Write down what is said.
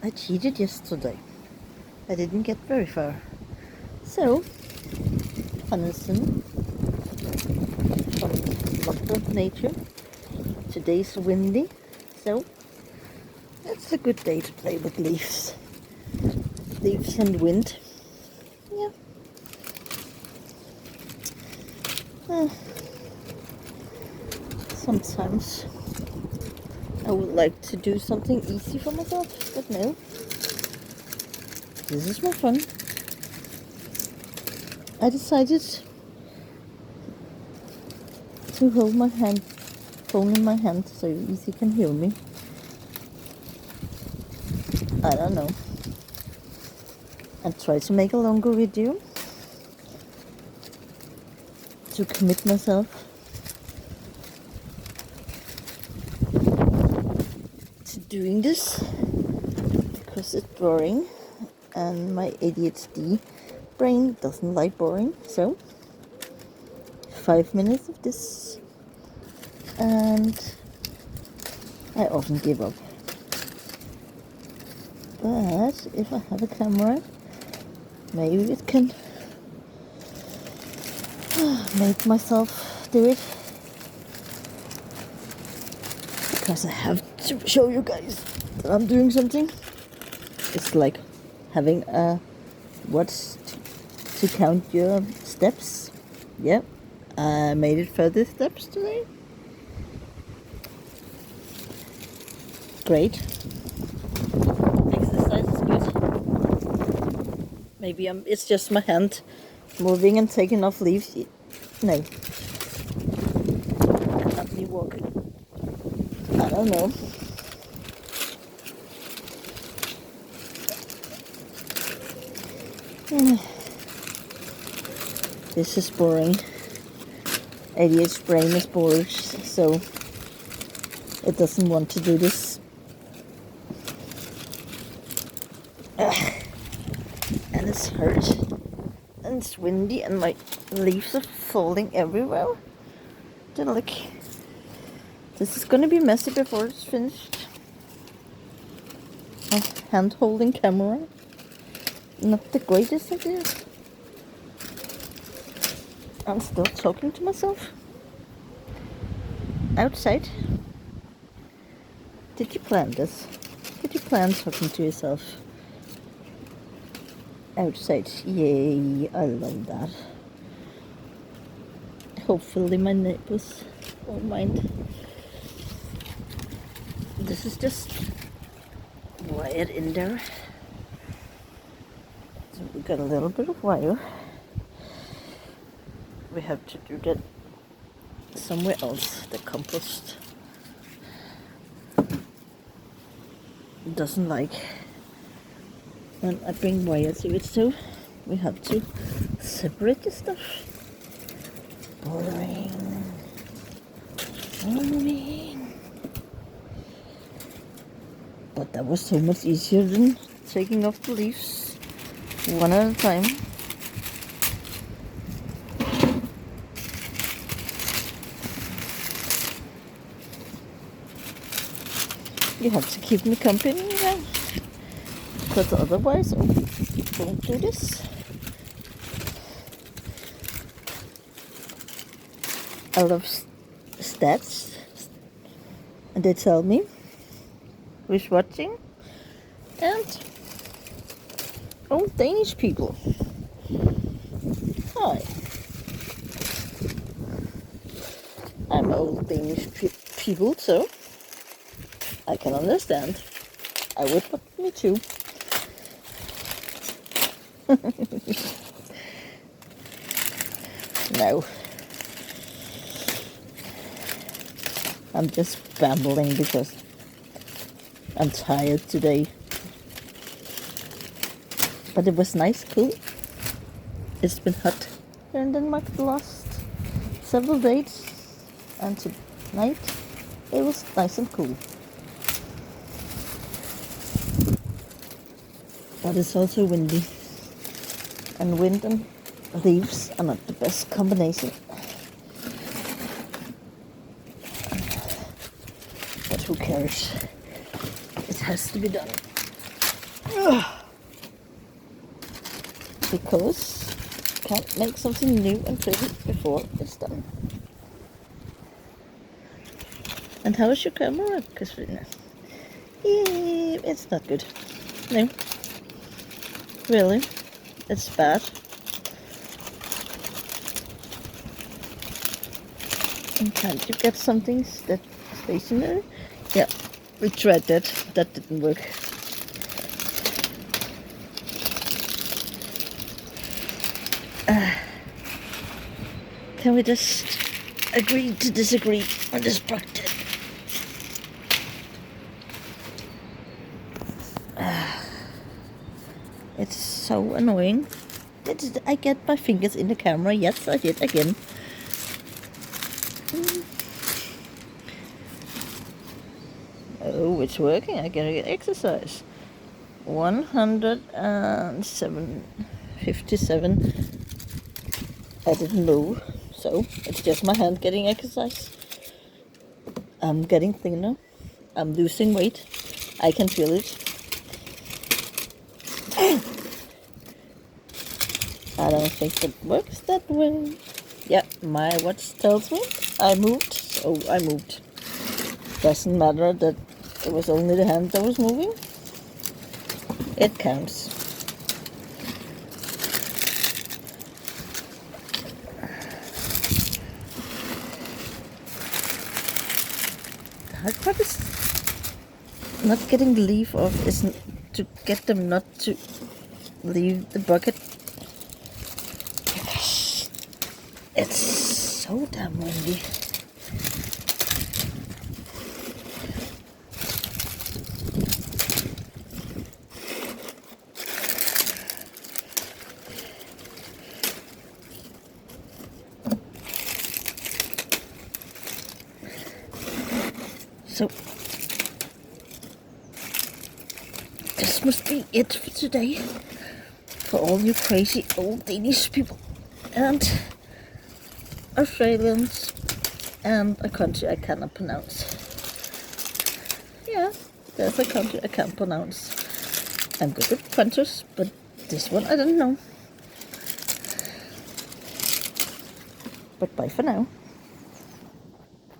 I cheated yesterday. I didn't get very far. So, Hannesson from Mother Nature. Today's windy, so it's a good day to play with leaves. Leaves and wind. Yeah. Sometimes I would like to do something easy for myself, but no. This is more fun. I decided to hold my phone in my hand so you easy can hear me. I don't know. And try to make a longer video to commit myself to doing this because it's boring and my ADHD brain doesn't like boring. So 5 minutes of this and I often give up. But if I have a camera, maybe it can make myself do it. Because I have to show you guys that I'm doing something. It's like having a watch to count your steps. Yep, I made it further steps today. Great. Exercise is good. Maybe it's just my hand moving and taking off leaves. No. Not me walking. I don't know. This is boring. ADHD brain is bored, so it doesn't want to do this. And it's hurt. And it's windy and my leaves are falling everywhere. Then look. This is gonna be messy before it's finished. A hand-holding camera. Not the greatest idea. I'm still talking to myself. Outside. Did you plan this? Did you plan talking to yourself? Outside. Yay, I love that. Hopefully my neighbors won't mind. This is just wired in there. So we got a little bit of wire. We have to do that somewhere else. The compost doesn't like when I bring wire to it, so we have to separate the stuff. Boring. But that was so much easier than taking off the leaves one at a time. You have to keep me company now, because otherwise I won't do this. I love stats, and they tell me who's watching, and old Danish people. Hi, I'm old Danish people, so I can understand. I would put me too. No. I'm just babbling because I'm tired today. But it was nice, cool. It's been hot here in Denmark the last several days. And tonight it was nice and cool. But it's also windy. And wind and leaves are not the best combination. But who cares? It has to be done. Because can't make something new and pretty before it's done. And how is your camera, Katrina? It's not good. No. Really? It's bad. And can't you get something that stationary? Yeah, we tried that. That didn't work. Can we just agree to disagree on this project? It's so annoying. I get my fingers in the camera. Yes, I did again. Oh, it's working. I gotta get exercise. 157. I didn't move, so it's just my hand getting exercise. I'm getting thinner. I'm losing weight. I can feel it. I don't think it works that way. Yeah, my watch tells me I moved, so I moved. Doesn't matter that it was only the hand that was moving. It counts. The hard part is not getting the leaf off, isn't to get them not to leave the bucket. It's so damn windy. So this must be it for today. For all you crazy old Danish people and Australians and a country I cannot pronounce. Yeah, there's a country I can't pronounce. I'm good with countries, but this one I don't know. But bye for now.